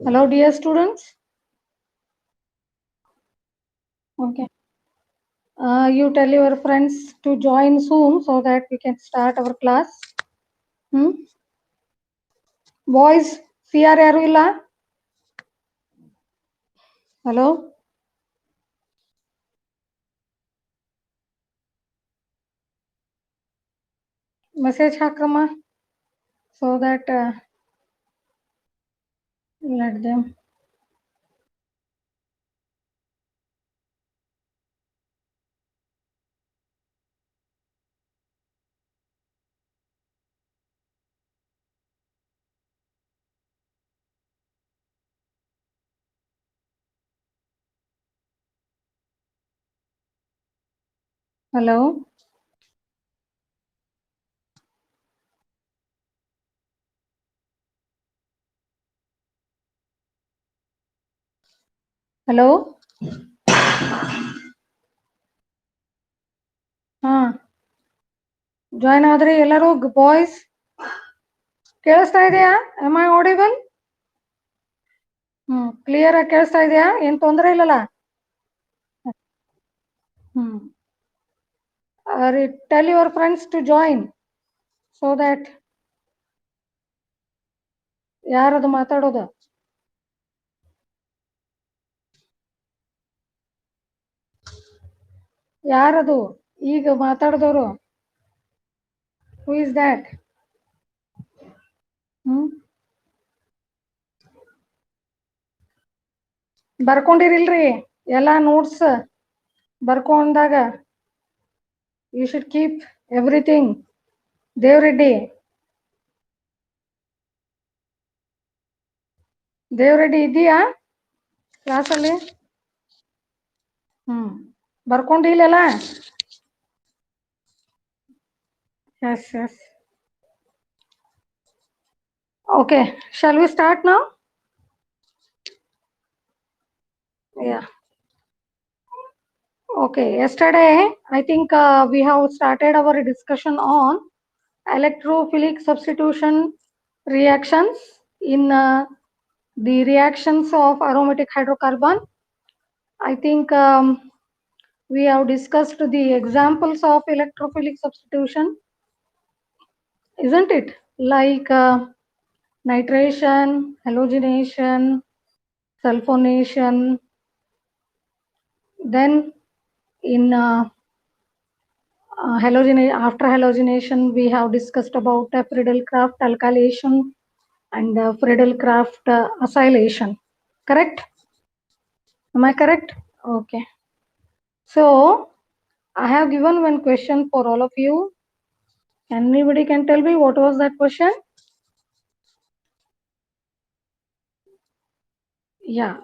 Hello, dear students. Okay. You tell your friends to join soon so that we can start our class. Boys, CR ಯಾರು ಇಲ್ಲ? Hello? Message ಹಾಕ್ರಮ್ಮ so that let them. Hello? Hello? Join ಆದ್ರಿ ಎಲ್ಲರೂ boys? ಕೇಳಿಸ್ತಾ ಇದೆಯಾ? Am I audible? Clear ಆಗಿ ಕೇಳಿಸ್ತಾ ಇದೆಯಾ? ಏನ್ ತೊಂದರೆ ಇಲ್ಲಲ್ಲ? Tell your friends to join so that ಯಾರದು ಮಾತಾಡೋದು? ಯಾರದು ಈಗ ಮಾತಾಡಿದವರು? Who is that? ಬರ್ಕೊಂಡಿರಿಲ್ರಿ ಎಲ್ಲಾ ನೋಟ್ಸ್ ಬರ್ಕೊಂಡಾಗ you should keep everything. Devareddy ಇದೆಯಾ ಕ್ಲಾಸಲ್ಲಿ? ಬರ್ಕೊಂಡಿಲ್ಲ? Yes yes. Okay, shall we start now? Yeah. Okay, yesterday I think we have started our discussion on electrophilic substitution reactions in the reactions of aromatic hydrocarbon. I think we have discussed the examples of electrophilic substitution, isn't it? Like nitration, halogenation, sulfonation. Then in after halogenation, we have discussed about Friedel-Crafts alkylation and Friedel-Crafts acylation. Correct? Am I correct? Okay. So I have given one question for all of you. Anybody can tell me what was that question? Yeah.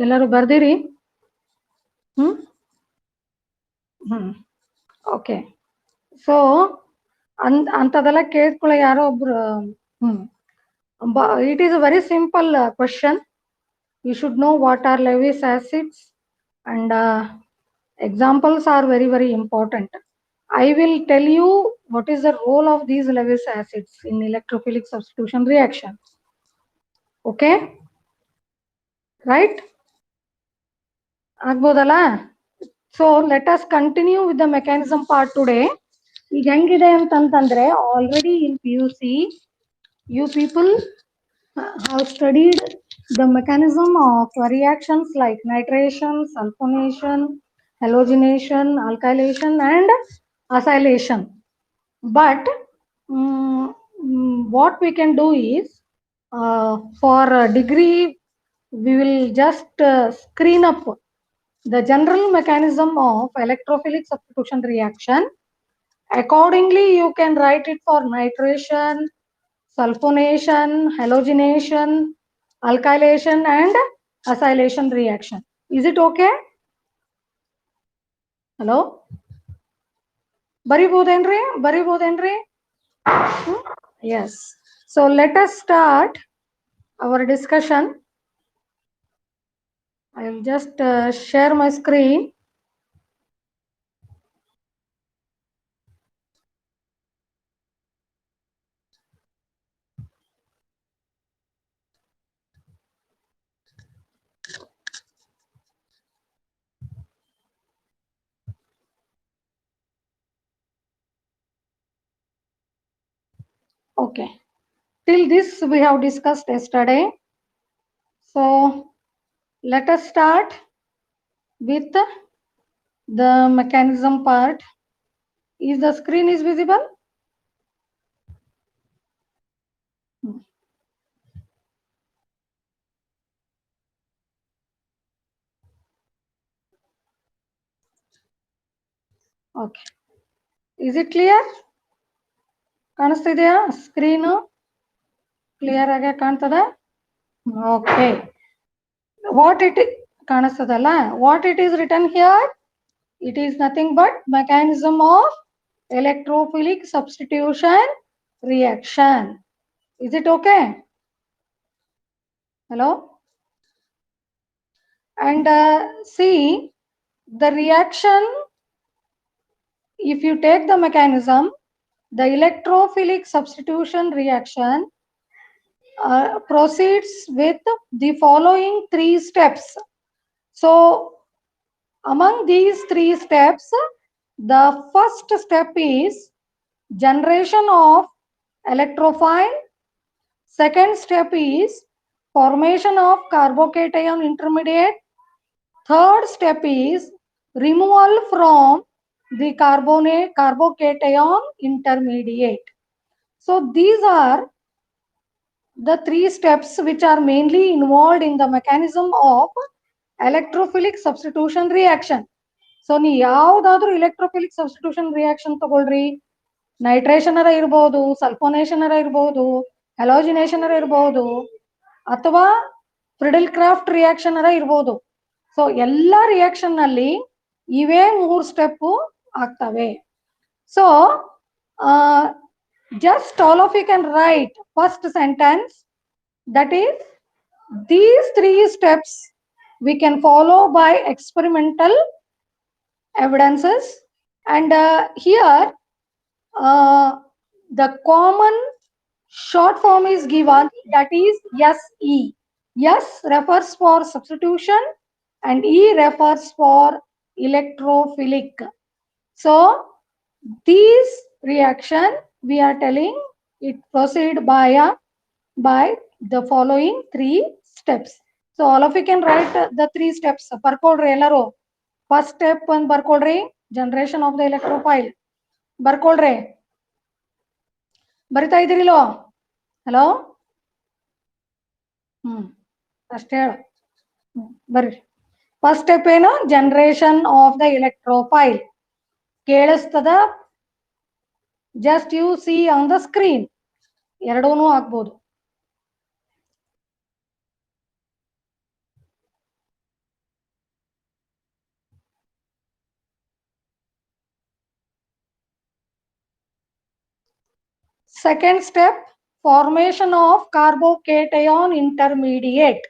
ಎಲ್ಲರೂ ಬರ್ದಿರಿ? Okay. So ಅಂತದೆಲ್ಲ ಕೇಳ್ಕೊಳ್ಳೋ ಯಾರೋ ಒಬ್ರು. It is a very simple question. You should know what are Lewis acids and examples are very, very important. I will tell you what is the role of these Lewis acids in electrophilic substitution reaction. Okay? Right? ಆಗ್ಬೋದಲ್ಲ? So let us continue with the mechanism part today. ಈಗ ಹೆಂಗಿದೆ ಅಂತಂತಂದ್ರೆ already in PUC you people have studied the mechanism of reactions like nitration, sulfonation, halogenation, alkylation and acylation. But what we can do is for degree we will just screen up the general mechanism of electrophilic substitution reaction. Accordingly, you can write it for nitration, sulfonation, halogenation, alkylation and acylation reaction. Is it okay? Hello? ಬರಿಬೋದೇನ್ರಿ? Yes. So let us start our discussion. I will just share my screen. Okay, till this we have discussed yesterday. So let us start with the mechanism part. Is the screen is visible? Okay. Is it clear? ಕಾಣಿಸ್ತಿದೆಯಾ screen clear ಆಗಿ ಕಾಣ್ತದ? Okay. What it ಕಾಣಿಸ್ತದಲ್ಲ, what it is written here? It is nothing but mechanism of electrophilic substitution reaction. Is it okay? Hello? And see the reaction. If you take the mechanism, the electrophilic substitution reaction proceeds with the following 3 steps. So among these 3 steps, the first step is generation of electrophile. Second step is formation of carbocation intermediate. Third step is removal from the carbocation intermediate. So these are the 3 steps which are mainly involved in the mechanism of electrophilic substitution reaction. So ನೀವು ಯಾವುದಾದ್ರೂ electrophilic substitution reaction ತಗೊಳ್ರಿ, nitration ಇರಬಹುದು, ಸಲ್ಫೋನೇಷನ್ ಇರಬಹುದು, ಹ್ಯಾಲೋಜಿನೇಷನ್ ಇರಬಹುದು, ಅಥವಾ ಫ್ರಿಡೆಲ್ craft reaction ಇರಬಹುದು. So ಎಲ್ಲ reaction ನಲ್ಲಿ ಇವೇ 3 ಸ್ಟೆಪ್ ಆಗ್ತವೆ. So just all of you can write first sentence, that is these 3 steps we can follow by experimental evidences. And here the common short form is given, that is SE. S refers for substitution and E refers for electrophilic. So these reaction we are telling it proceed by the following 3 steps. So all of you can write the 3 steps. ಬರ್ಕೊಳ್ರಿ ಎಲ್ಲರೂ. First step ಒಂದು ಬರ್ಕೊಳ್ರಿ, generation of the electrophile. ಬರ್ಕೊಳ್ರಿ, ಬರಿತಾ ಇದ್ದೀರಿಲ್ಲೋ? Hello, ಅಷ್ಟೇ ಹೇಳು. ಬರ್ರಿ. ಫಸ್ಟ್ ಸ್ಟೆಪ್ ಏನು? Generation of the electrophile. ಕೇಳಿಸ್ತದ? Just you see on the screen. ಎರಡೂ ಆಗ್ಬೋದು. Second step, formation of carbocation intermediate.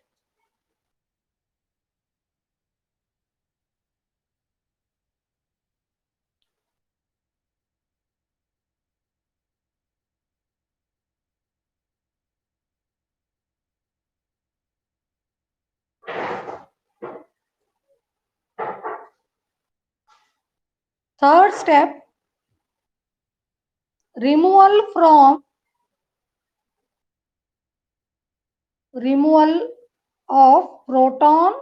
Third step, removal of proton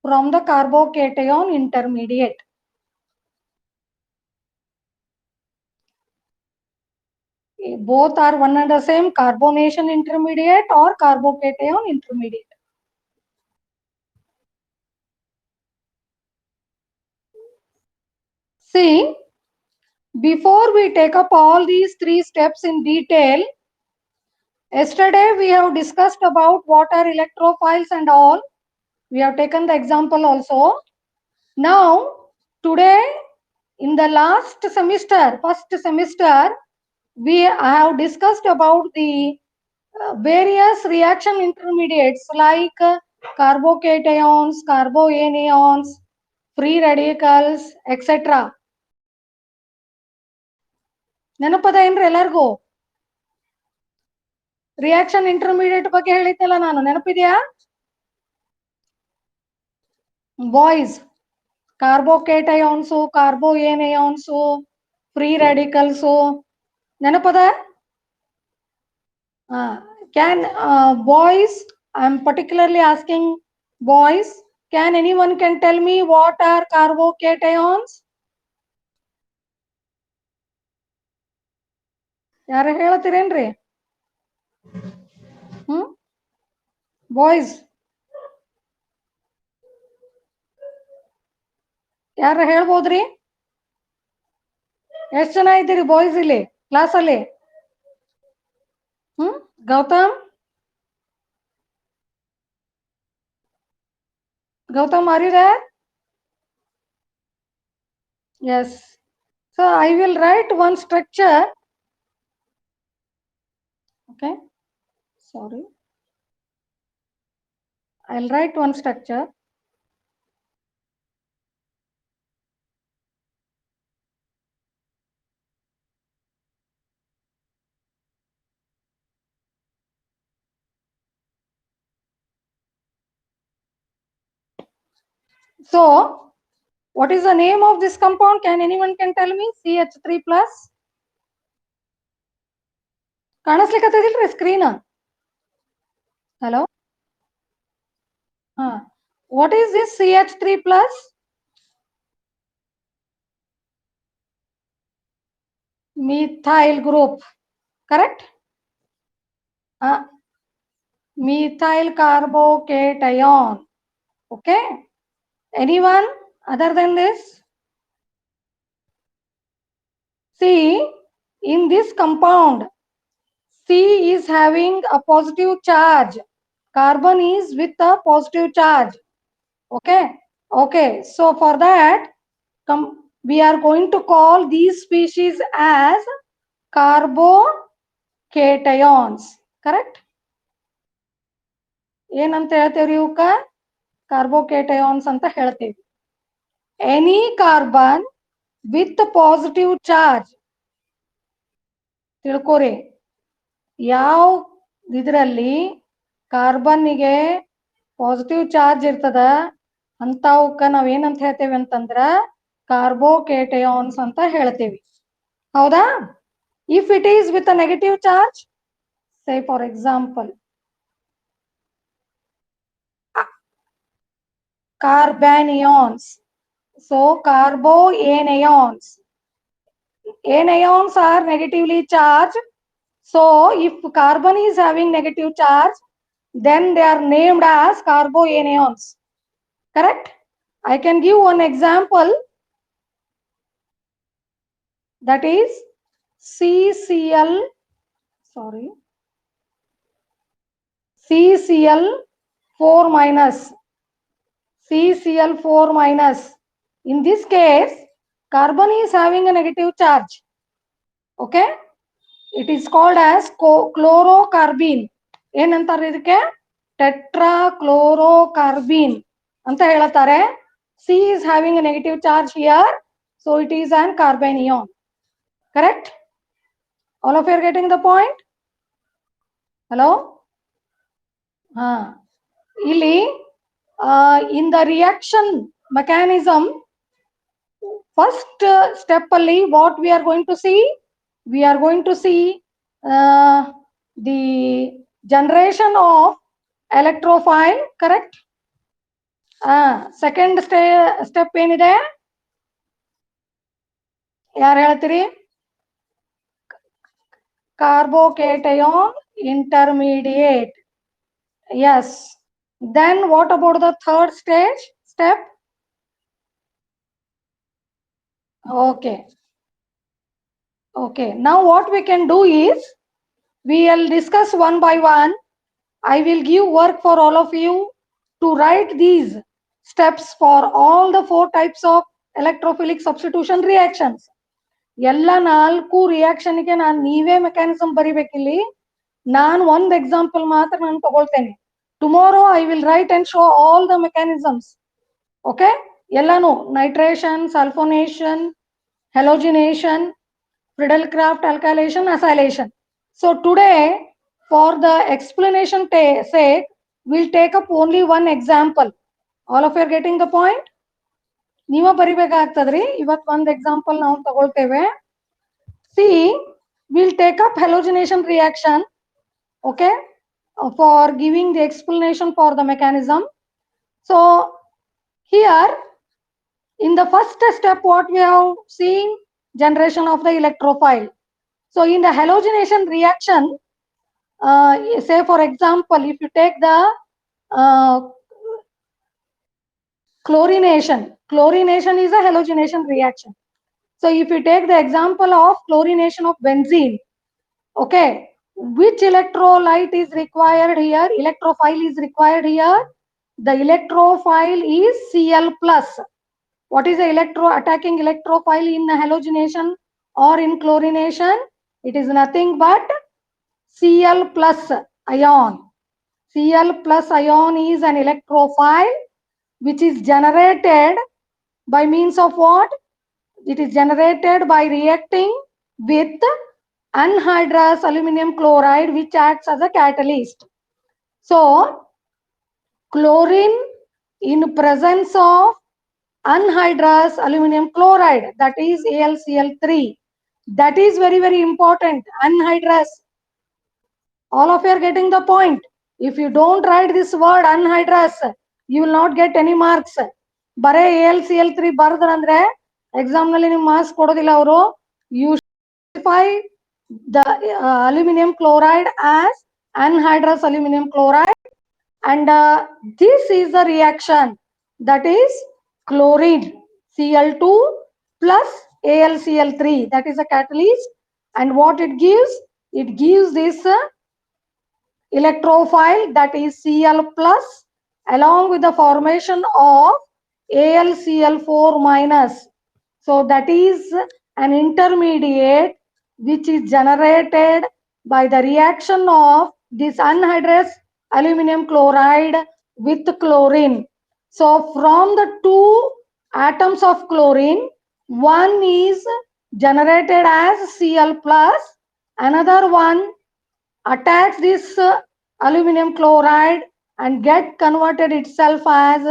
from the carbocation intermediate. Both are one and the same, carbonation intermediate or carbocation intermediate. See, before we take up all these 3 steps in detail, yesterday we have discussed about what are electrophiles and all. We have taken the example also. Now, today in the last semester, first semester, we have discussed about the various reaction intermediates like carbocations, carboanions, free radicals, etc. ನೆನಪದ ಏನ್ರಿ ಎಲ್ಲರಿಗೂ? Reaction intermediate ಬಗ್ಗೆ ಹೇಳಿದ್ನಲ್ಲ ನಾನು, ನೆನಪಿದೆಯಾ boys? Carbocations, carbanions, free radicals, ನೆನಪದ? Can boys, I'm particularly asking boys, can anyone can tell me what are carbocations? ಯಾರ ಹೇಳ್ತೀರೇನ್ರಿ? Boys ಯಾರ ಹೇಳ್ಬೋದ್ರಿ? ಎಷ್ಟು ಜನ ಇದ್ದೀರಿ ಬಾಯ್ಸ್ ಇಲ್ಲಿ ಕ್ಲಾಸಲ್ಲಿ? Gautam, Gautam, are you there? Yes. So I will write one structure. Okay. Sorry. I'll write one structure. So what is the name of this compound? Can anyone can tell me? CH3 plus. ಕಾಣಿಸ್ಲಿಕ್ಕತ್ತದಿಲ್ರಿ screen? Hello. What is this CH3 plus? Methyl group, correct? Methyl carbocation. Okay. Anyone other than this? See, in this compound, C is having a positive charge. Carbon is with a positive charge. Okay. Okay. So for that, we are going to call these species as carbocations. Correct? ಏನಂತ ಹೇಳ್ತೇವ್ರಿ ಇವಕ್ಕ? Carbocations ಅಂತ ಹೇಳ್ತೇವೆ. Any carbon with positive charge, ತಿಳ್ಕೊರಿ, ಯಾವ ಇದರಲ್ಲಿ ಕಾರ್ಬನ್ನಿಗೆ positive charge ಇರ್ತದ ಅಂತವಕ್ಕ ನಾವ್ ಏನಂತ ಹೇಳ್ತೇವೆ ಅಂತಂದ್ರ ಕಾರ್ಬೋಕೇಟಯಾನ್ಸ್ ಅಂತ ಹೇಳ್ತೇವಿ. ಹೌದಾ? If it is with a negative charge, say for example carbanions. So carboanions. Anions are negatively charged. So if carbon is having negative charge, then they are named as carboanions. Correct? I can give one example, that is CCl, sorry, CCl4 minus. CCl4 minus. In this case, carbon is having a negative charge. Okay? It is called as chlorocarbene. ಏನಂತಾರೆ ಇದಕ್ಕೆ? Tetrachlorocarbene ಅಂತ ಹೇಳ್ತಾರೆ. C is having a negative charge here, so it is an carbanion. Correct? All of you are getting the point? Hello? ಇಲ್ಲಿ in the reaction mechanism, first step alli what we are going to see? We are going to see the generation of electrophile, correct? Second step ಏನಿದೆ? ಯಾರು ಹೇಳ್ತೀರಿ? Carbocation intermediate. Yes. Then what about the third step? Okay. Okay. Now what we can do is, we will discuss one by one. I will give work for all of you to write these steps for all the 4 types of electrophilic substitution reactions. ಎಲ್ಲ 4 ರಿಯಾಕ್ಷನ್ಗೆ ನಾನು ನೀವೇ mechanism ಬರಿಬೇಕಿಲ್ಲಿ. ನಾನು ಒಂದು example ಮಾತ್ರ ನಾನು ತಗೊಳ್ತೇನೆ. Tomorrow I will write and show all the mechanisms. Okay? ಎಲ್ಲಾನು nitration, sulphonation, halogenation, Friedel-Crafts alkylation, acylation. So today, for the explanation sake, we'll take up only one example. All of you are getting the point? ನೀವ ಬರಿಬೇಕಾಗ್ತದ್ರಿ. ಇವತ್ತು ಒಂದು example ನಾವು ತಗೊಳ್ತೇವೆ. See, we'll take up halogenation reaction, okay, for giving the explanation for the mechanism. So here in the first step, what we have seen, generation of the electrophile. So in the halogenation reaction, say for example, if you take the chlorination is a halogenation reaction. So if you take the example of chlorination of benzene, okay, which electrolyte is required here? Electrophile is required here. The electrophile is Cl plus. What is the attacking electrophile in halogenation or in chlorination? It is nothing but Cl plus ion. Cl plus ion is an electrophile which is generated by means of what? It is generated by reacting with anhydrous aluminum chloride, which acts as a catalyst. So chlorine in presence of anhydrous aluminum chloride, that is AlCl3, that is very, very important. Anhydrous, all of you are getting the point. If you don't write this word anhydrous, you will not get any marks. Bare AlCl3 ಬರದ್ರಂದ್ರೆ exam ನಲ್ಲಿ ನಿಮ್ಗೆ marks ಕೊಡೋದಿಲ್ಲ ಅವರು. You specify the aluminum chloride as anhydrous aluminum chloride, and this is the reaction, that is chlorine Cl2 plus AlCl3, that is a catalyst. And what it gives? It gives this electrophile, that is Cl plus, along with the formation of AlCl4 minus. So that is an intermediate which is generated by the reaction of this anhydrous aluminum chloride with chlorine. So from the two atoms of chlorine, one is generated as Cl plus, another one attacks this aluminum chloride and get converted itself as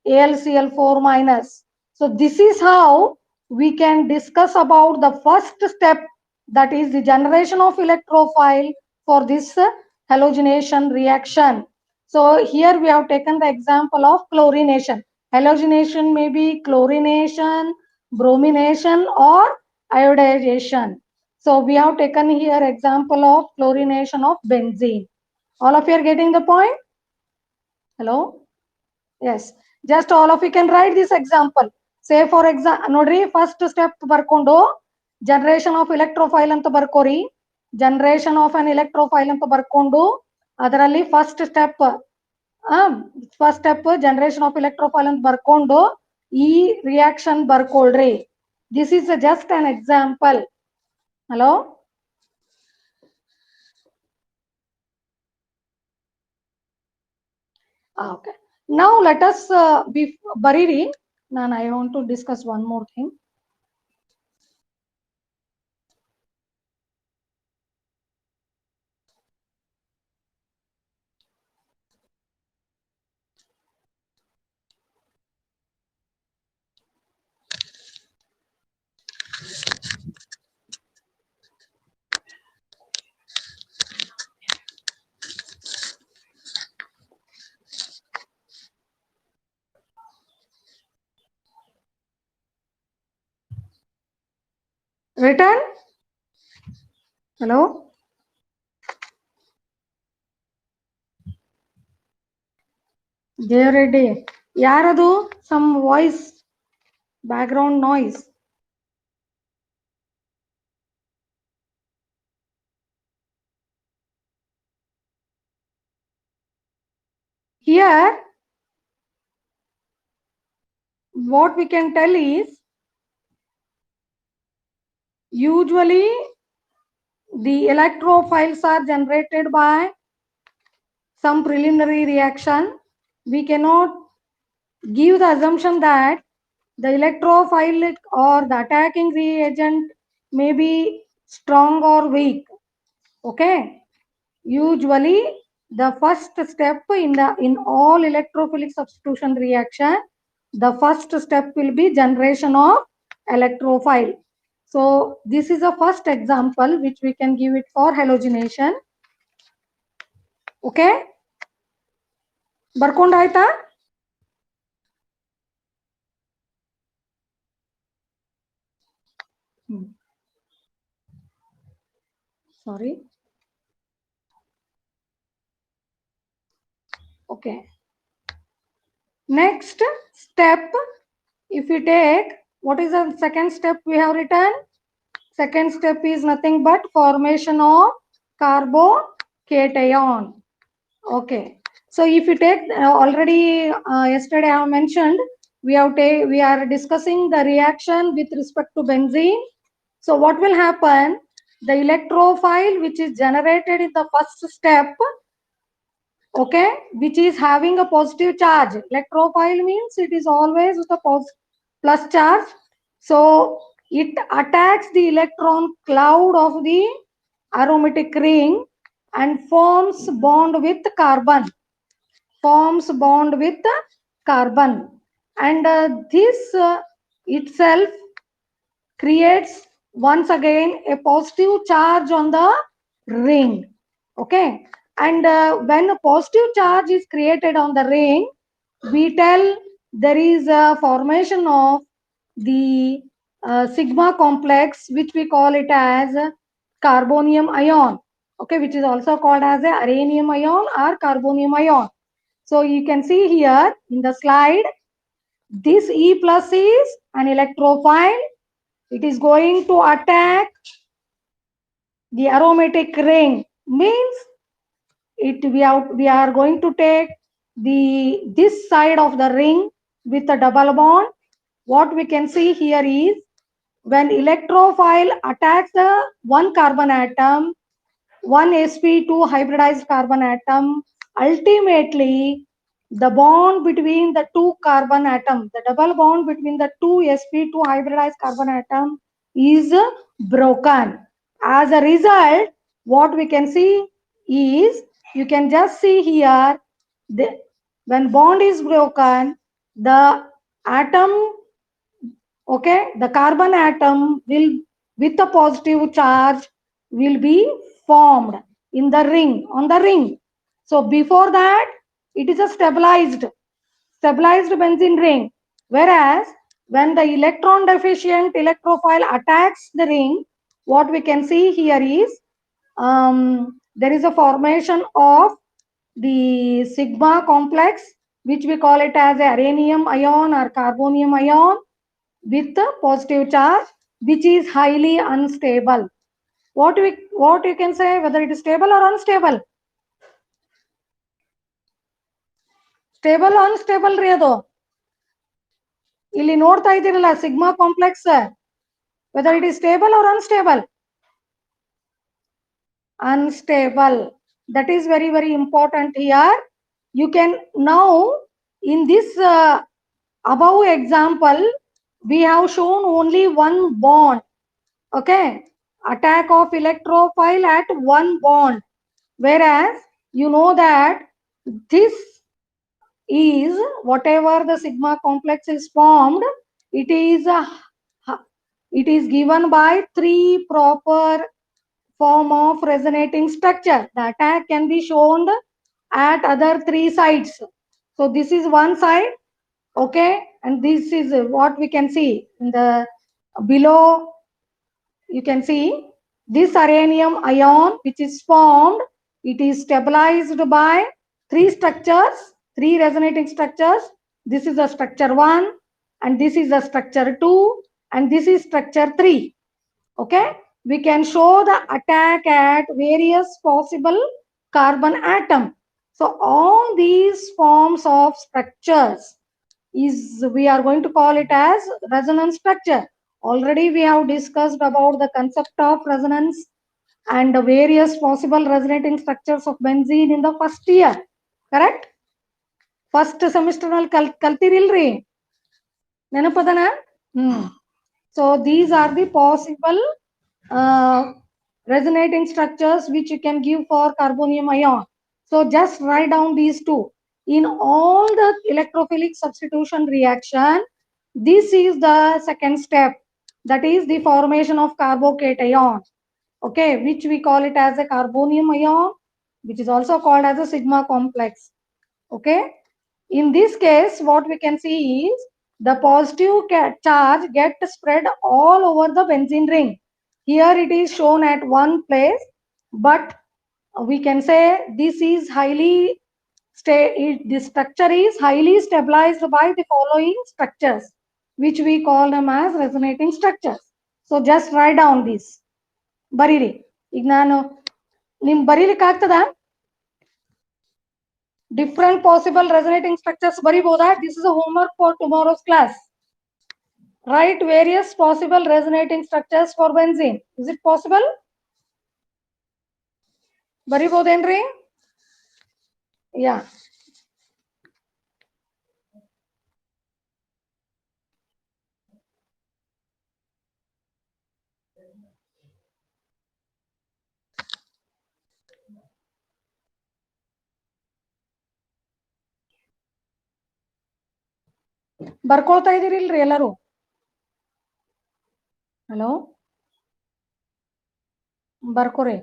AlCl4 minus. So this is how we can discuss about the first step, that is the generation of electrophile for this halogenation reaction. So here we have taken the example of chlorination. Halogenation may be chlorination, bromination, or iodization. So we have taken here example of chlorination of benzene. All of you are getting the point? Hello? Yes. Just all of you can write this example. Say for example, nodri first step barkondo generation of electrophile anta barkori. Generation of an electrophile anta barkondo adaralli first step generation of electrophile anta barkondo e reaction barkoldri. This is just an example. Hello? Okay. Now let us be Bariri. Now I want to discuss one more thing. Written? Hello? Jayreddy. Yaradu? Some voice, background noise. Here, what we can tell is, usually the electrophiles are generated by some preliminary reaction. We cannot give the assumption that the electrophilic or the attacking reagent may be strong or weak. Okay. Usually the first step in all electrophilic substitution reaction, the first step will be generation of electrophile. So this is a first example which we can give it for halogenation. Okay, ಬರ್ಕೊಂಡ್ ಆಯ್ತಾ? Sorry. Okay. Next step, if we take, what is the second step we have written? Second step is nothing but formation of carbocation. Okay. So if you take already yesterday I have mentioned, we are discussing the reaction with respect to benzene. So what will happen? The electrophile which is generated in the first step, okay, which is having a positive charge. Electrophile means it is always with a plus charge. So it attacks the electron cloud of the aromatic ring and forms bond with carbon. And this itself creates once again a positive charge on the ring. Okay, and when a positive charge is created on the ring, we tell there is a formation of the sigma complex, which we call it as carbonium ion. Okay, which is also called as a aranium ion or carbonium ion. So you can see here in the slide, this E plus is an electrophile. It is going to attack the aromatic ring. Means we are going to take this side of the ring with a double bond. What we can see here is when electrophile attacks the one carbon atom, one sp2 hybridized carbon atom, ultimately the bond between the two carbon atom, the double bond between the two sp2 hybridized carbon atom is broken. As a result, what we can see is, you can just see here, when bond is broken, the atom, okay, the carbon atom will, with a positive charge, will be formed in the ring, on the ring. So before that, it is a stabilized benzene ring. Whereas when the electron deficient electrophile attacks the ring, what we can see here is there is a formation of the sigma complex, which we call it as a uranium ion or carbonium ion with a positive charge, which is highly unstable. What you can say, whether it is stable or unstable? Stable or unstable ರೀ ಅದು. ಇಲ್ಲಿ ನೋಡ್ತಾ ಇದ್ದೀರಲ್ಲ sigma complex, whether it is stable or unstable? Unstable. That is very, very important here. You can now, in this above example, we have shown only one bond. Okay, attack of electrophile at one bond, whereas you know that this is, whatever the sigma complex is formed, it is given by three proper form of resonating structure. The attack can be shown at other three sides. So this is one side, okay, and this is what we can see in the below. You can see this uranium ion which is formed, it is stabilized by three structures, three resonating structures. This is a structure 1, and this is a structure 2, and this is structure 3. Okay, we can show the attack at various possible carbon atom. So all these forms of structures is, we are going to call it as resonance structure. Already we have discussed about the concept of resonance and the various possible resonating structures of benzene in the first year. Correct? First semester kaltirilri nenapadana. So these are the possible resonating structures which you can give for carbonium ion. So just write down these two. In all the electrophilic substitution reaction, this is the second step. That is the formation of carbocation, okay, which we call it as a carbonium ion, which is also called as a sigma complex. Okay, in this case, what we can see is the positive charge gets spread all over the benzene ring. Here it is shown at one place, but we can say this is highly this structure is highly stabilized by the following structures, which we call them as resonating structures. So just write down this. ಬರೀರಿ ಈಗ ನಾನು ನಿಮ್ ಬರೀಲಿಕ್ಕೆ ಆಗ್ತದ different possible resonating structures ಬರಿಬೋದಾ? This is a homework for tomorrow's class. Write various possible resonating structures for benzene. Is it possible? ಬರಿಬೋದೇನ್ರಿ? Yeah. ಬರ್ಕೊಳ್ತಾ ಇದೀರಿಲ್ರಿ ಎಲ್ಲರೂ? Hello, ಬರ್ಕೋರಿ.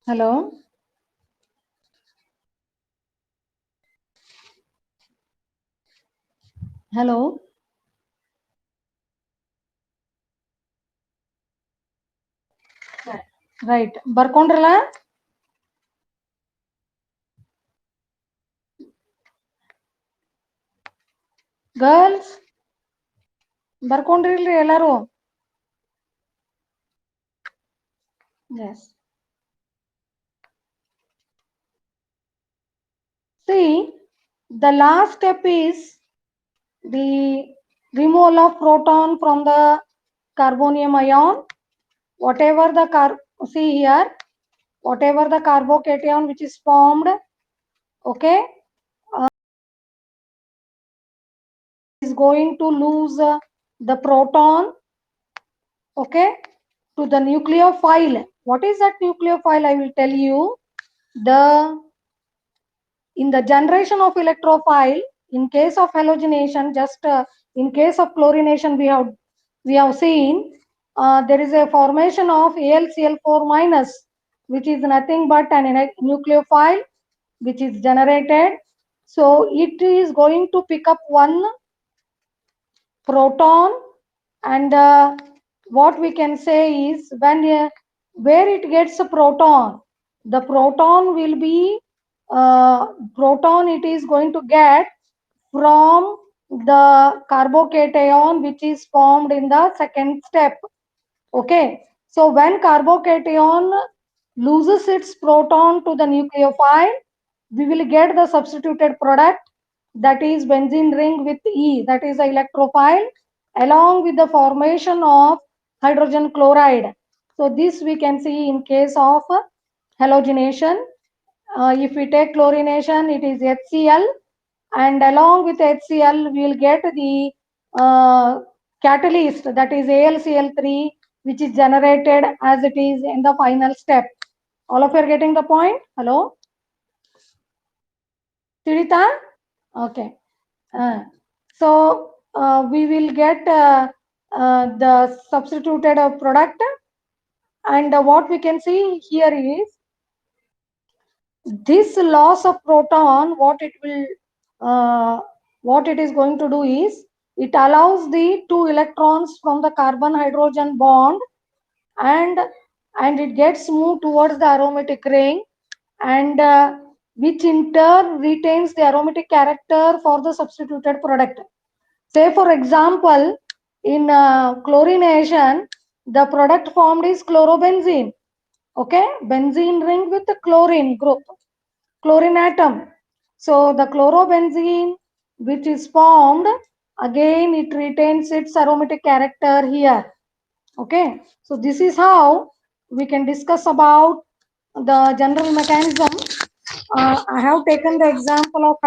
Hello. Hello. Right. ಬರ್ಕೊಂಡ್ರಲ್ಲ? ಗರ್ಲ್ಸ್ ಬರ್ಕೊಂಡ್ರಿಲ್ರಿ ಎಲ್ಲರೂ? Yes. See, the last step is the removal of proton from the carbonium ion. Whatever the see here, whatever the carbocation which is formed, okay, is going to lose the proton, okay, to the nucleophile. What is that nucleophile? I will tell you. In the generation of electrophile, in case of halogenation, just in case of chlorination, we have seen there is a formation of AlCl4 minus, which is nothing but an nucleophile which is generated. So it is going to pick up one proton, and what we can say is when where it gets a proton, the proton will be proton it is going to get from the carbocation which is formed in the second step. Okay, so when carbocation loses its proton to the nucleophile, we will get the substituted product, that is benzene ring with E, that is the electrophile, along with the formation of hydrogen chloride. So this we can see in case of halogenation. If we take chlorination, it is HCl, and along with HCl we will get the catalyst, that is AlCl3, which is generated as it is in the final step. All of you are getting the point? Hello? Sirita? Okay. So we will get the substituted product. And what we can see here is this loss of proton, what it is going to do is it allows the two electrons from the carbon hydrogen bond and it gets moved towards the aromatic ring, and which in turn retains the aromatic character for the substituted product. Say for example, in chlorination, the product formed is chlorobenzene. Okay, benzene ring with the chlorine group, chlorine atom. So the chlorobenzene which is formed, again it retains its aromatic character here. Okay, so this is how we can discuss about the general mechanism. I have taken the example of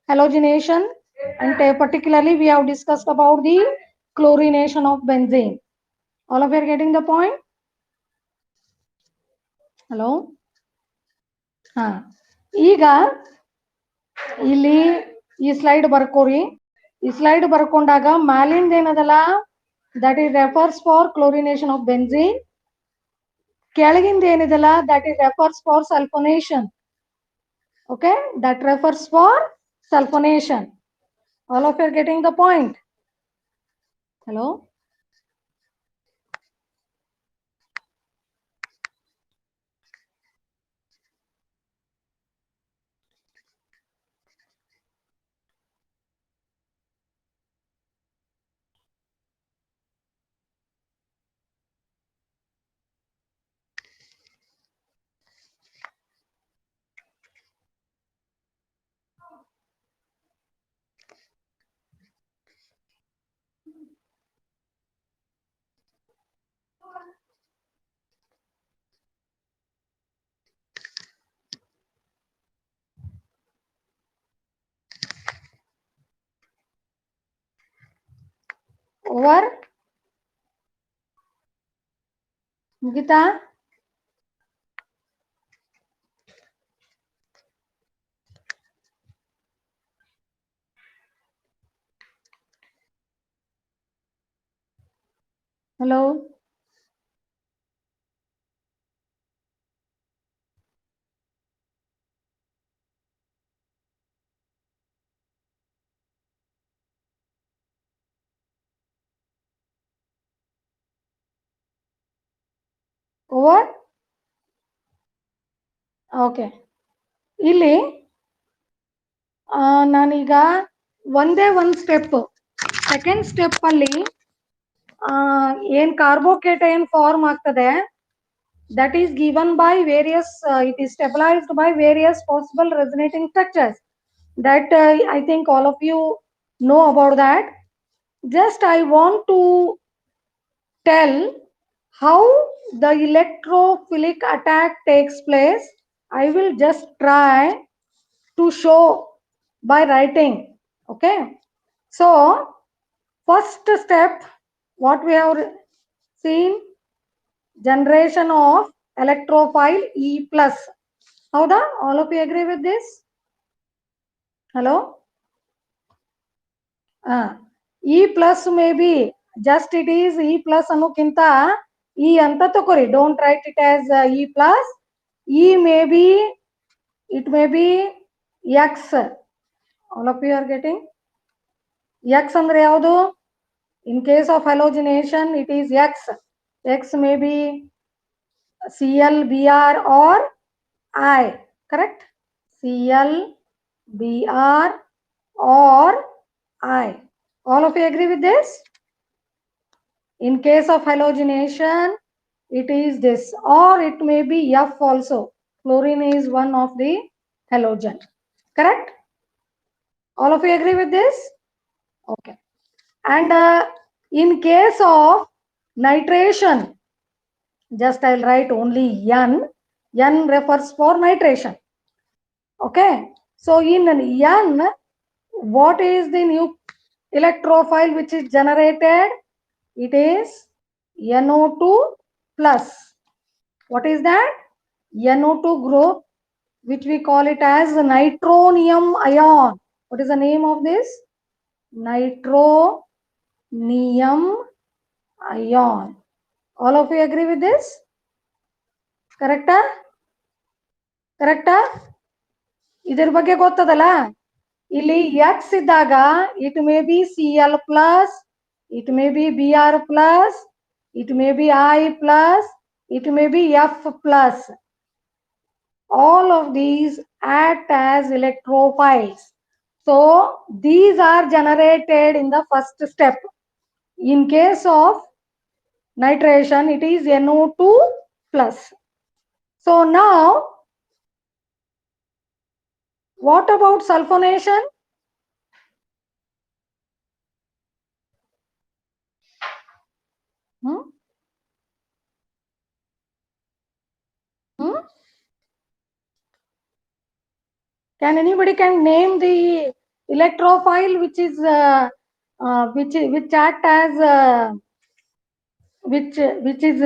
halogenation, and particularly we have discussed about the chlorination of benzene. All of you are getting the point? Hello? ಈಗ ಇಲ್ಲಿ ಈ slide ಬರ್ಕೋರಿ. ಈ slide ಬರ್ಕೊಂಡಾಗ ಮ್ಯಾಲಿಂದ ಏನದಲ್ಲ that is refers for chlorination of benzene. ಕೆಳಗಿಂದ ಏನಿದಲ್ಲ that is refers for sulfonation. Okay, that refers for sulfonation. All of you are getting the point? Hello? Over? ಮುಗಿತಾ? Hello? Over? Okay. ಇಲ್ಲಿ ನಾನೀಗ ಒಂದೇ ಒಂದು step, second step ಅಲ್ಲಿ ಏನ್ ಕಾರ್ಬೋಕೇಟೈನ್ form ಆಗ್ತದೆ, that is given by various it is stabilized by various possible resonating structures that I think all of you know about that. Just I want to tell how the electrophilic attack takes place. I will just try to show by writing. Okay, so first step, what we have seen, generation of electrophile E plus. Howda? All of you agree with this? Hello? E plus maybe just it is E plus ಅನ್ನೋಕ್ಕಿಂತ E ಅಂತ ತಗೋರಿ. Don't write it as E plus. E may be, it may be X. All of you are getting? X ಅಂದ್ರೆ ಯಾವುದು? In case of halogenation, it is X. X may be Cl, Br or I. Correct? Cl, Br or I. All of you agree with this? In case of halogenation, it is this, or it may be F also. Chlorine is one of the halogen. Correct? All of you agree with this? Okay. And in case of nitration, just I'll write only N. N refers for nitration. Okay. So in N, what is the new electrophile which is generated? It is NO2 plus. What is that? NO2 group, which we call it as nitronium ion. What is the name of this? Nitronium ion. All of you agree with this? Correcta? Correcta? ಇದರ ಬಗ್ಗೆ ಗೊತ್ತದಲ್ಲ ಇಲ್ಲಿ X ಇದ್ದಾಗ it may be Cl plus, it may be Br plus, it may be I plus, it may be F plus. All of these act as electrophiles. So these are generated in the first step. In case of nitration, it is NO2 plus. So now, what about sulfonation? Hmm? Hmm? Can anybody can name the electrophile which is which act as which is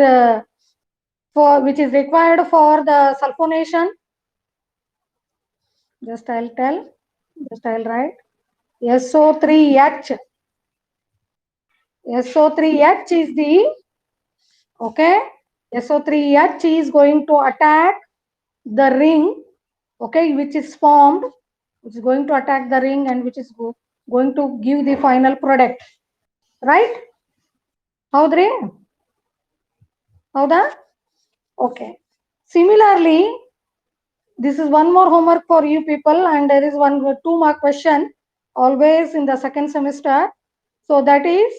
for which is required for the sulfonation? Just I'll tell. Just I'll write. SO3H. SO3H is the okay. SO3H is going to attack the ring, okay, which is formed, which is going to attack the ring and which is going to give the final product, right? Howdri? Howda? Okay. Similarly, this is one more homework for you people, and there is one 2-mark question always in the second semester. So that is,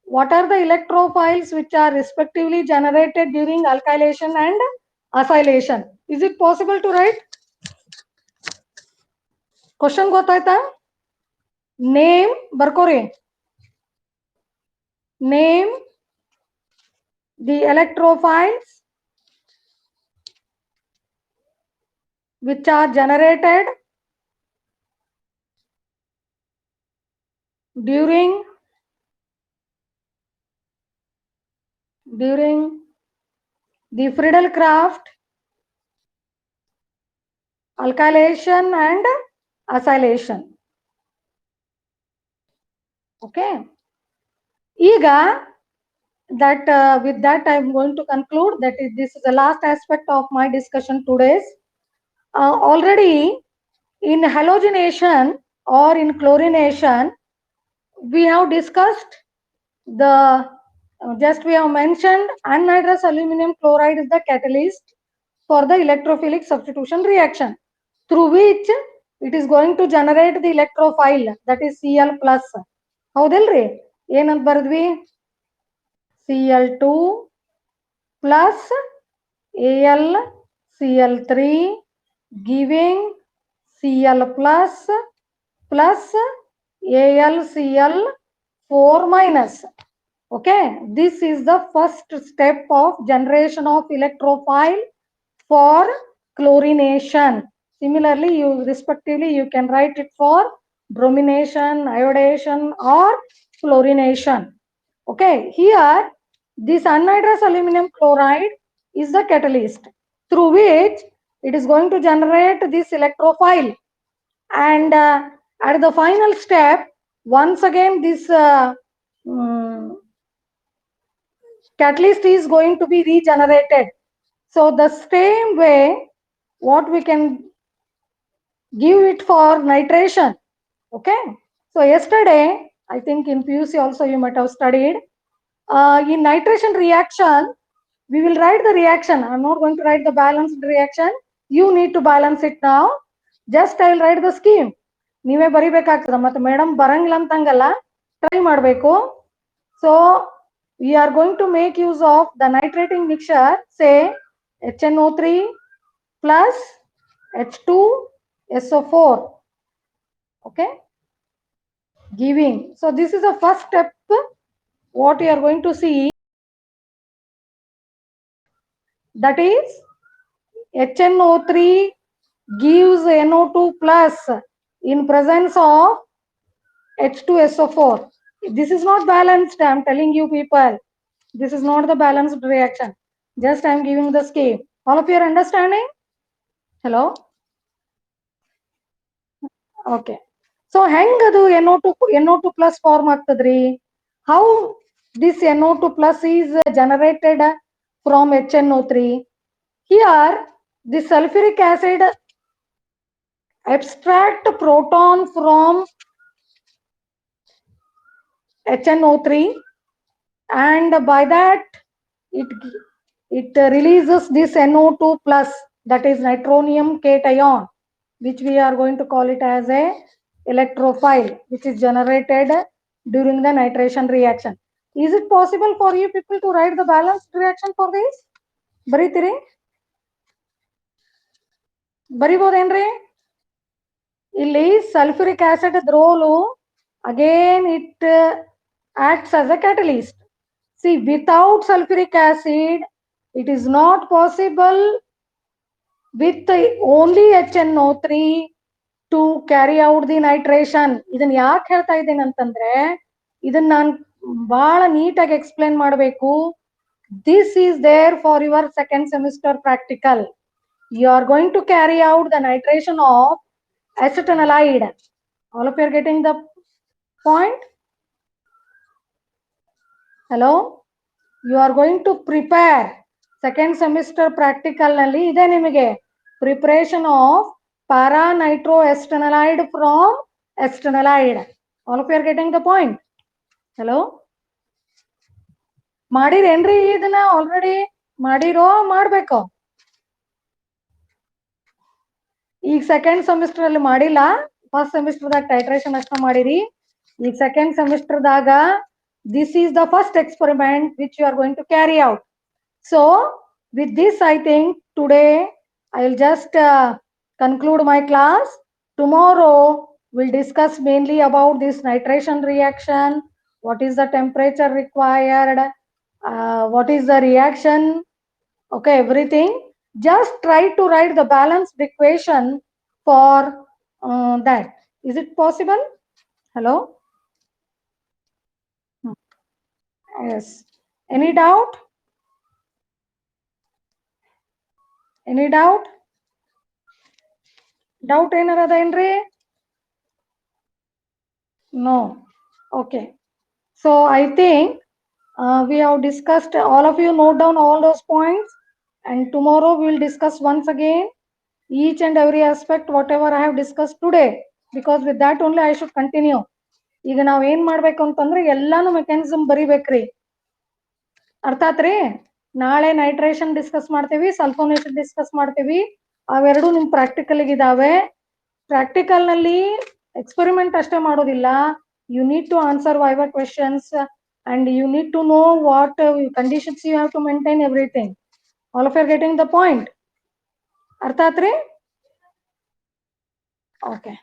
what are the electrophiles which are respectively generated during alkylation and acylation? Is it possible to write? Question gotaita? Name barkore. Name the electrophiles which are generated during the Friedel-Crafts alkylation and acylation. Okay. Ega that with that I am going to conclude that this is the last aspect of my discussion today's. Already in halogenation or in chlorination, we have discussed the just we have mentioned anhydrous aluminum chloride is the catalyst for the electrophilic substitution reaction, through which it is going to generate the electrophile, that is Cl plus. ಹೌದಲ್ರಿ? ಏನಂತ ಬರೆದ್ವಿ? Cl2 plus AlCl3 giving Cl plus AlCl4 minus. Okay, this is the first step of generation of electrophile for chlorination. Similarly, you respectively you can write it for bromination, iodation, or chlorination. Okay, here this anhydrous aluminum chloride is the catalyst through which it is going to generate this electrophile, and at the final step, once again this catalyst is going to be regenerated. So the same way what we can give it for nitration. Okay, so yesterday I think in PUC also you might have studied in nitration reaction we will write the reaction. I'm not going to write the balanced reaction, you need to balance it now. Just I will write the scheme, ನೀವೇ ಬರಿಬೇಕಾಗ್ತದೆ, ಮತ್ತೆ madam ಬರಂಗಿಲ್ಲ ಅಂತಂಗಲ್ಲ, try ಮಾಡಬೇಕು. So we are going to make use of the nitrating mixture, say HNO3 plus H2SO4, okay, giving. So this is the first step. What you are going to see, that is HNO3 gives NO2 plus in presence of H2SO4. This is not balanced, I am telling you people. This is not the balanced reaction. Just I am giving the scheme. All of you are understanding? Hello? Okay. So hang adu NO2 plus form ಆಗ್ತದ್ರಿ? How this NO2 plus is generated from HNO3. Here, the sulfuric acid abstract proton from HNO3, and by that it releases this NO2 plus, that is nitronium cation, which we are going to call it as a electrophile, which is generated during the nitration reaction. Is it possible for you people to write the balanced reaction for this? ಬರೀತೀರಿ? ಬರಿಬೋದೇನ್ರಿ? ಇಲ್ಲಿ sulfuric acid role again it acts as a catalyst. See, without sulfuric acid, it is not possible with only HNO3 to carry out the nitration. ಇದನ್ನ ಯಾಕೆ ಹೇಳ್ತಾ ಇದ್ದೇನೆ ಅಂತಂದ್ರೆ, ಇದನ್ನ ನಾನು ಬಹಳ ನೀಟಾಗಿ ಎಕ್ಸ್ಪ್ಲೇನ್ ಮಾಡಬೇಕು. This is there for your second semester practical. You are going to carry out the nitration of acetanilide. All of you are getting the point? Hello? You are going to prepare second semester practical nalli ide nimage preparation of para nitroacetanilide from acetanilide. All of you are getting the point? Hello? ಮಾಡಿರೇನ್ರಿ ಇದನ್ನ already? ಮಾಡಿರೋ ಮಾಡಬೇಕು? ಈಗ second semester ಅಲ್ಲಿ ಮಾಡಿಲ್ಲ, first semester ದಾಗ titration ಅಷ್ಟ ಮಾಡಿರಿ. ಈಗ ಸೆಕೆಂಡ್ ಸೆಮಿಸ್ಟರ್ ದಾಗ this is the first experiment which you are going to carry out. So with this, I think today I will just conclude my class. Tomorrow we'll discuss mainly about this nitration reaction, what is the temperature required, what is the reaction, okay, everything. Just try to write the balanced equation for that. Is it possible? Hello? Yes. Any doubt? Any doubt? Doubt ಏನಾರ ಅದ ಏನ್ರಿ? No. Okay. So I think we have discussed, all of you note down all those points, and tomorrow we will discuss once again each and every aspect whatever I have discussed today, because with that only I should continue. ಈಗ ನಾವ್ ಏನ್ ಮಾಡ್ಬೇಕು ಅಂತಂದ್ರೆ ಎಲ್ಲಾನು mechanism ಬರಿಬೇಕ್ರಿ. ಅರ್ಥ ಆತ್ರಿ? ನಾಳೆ nitration discuss ಮಾಡ್ತೀವಿ, ಸಲ್ಫೋನೇಷನ್ ಡಿಸ್ಕಸ್ ಮಾಡ್ತೀವಿ. ಅವೆರಡು ನಿಮ್ ಪ್ರಾಕ್ಟಿಕಲ್ ಇದಾವೆ. ಪ್ರಾಕ್ಟಿಕಲ್ ನಲ್ಲಿ ಎಕ್ಸ್ಪೆರಿಮೆಂಟ್ ಅಷ್ಟೇ ಮಾಡೋದಿಲ್ಲ, you need to answer viva questions and you need to know what conditions you have to maintain, everything. All of you are getting the point? ಅರ್ಥ ಆತ್ರಿ? Okay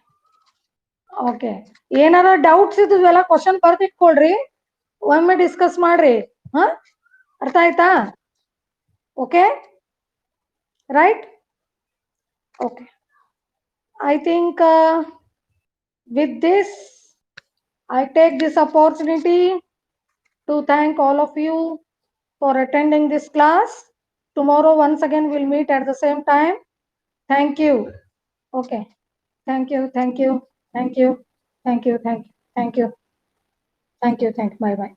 okay. ಏನಾರ ಡೌಟ್ಸ್ ಇದ್ವೆಲ್ಲ ಕ್ವಶನ್ ಬರ್ದಿಟ್ಕೊಳ್ರಿ, ಒಮ್ಮೆ discuss ಮಾಡ್ರಿ. ಹ, ಅರ್ಥ ಆಯ್ತಾ? Okay, right? Okay. I think with this I take this opportunity to thank all of you for attending this class. Tomorrow once again we'll meet at the same time. Thank you. Okay. Thank you. Thank you. Thank you. Thank you. Thank you. Thank you. Thank you. Thank you. Bye bye.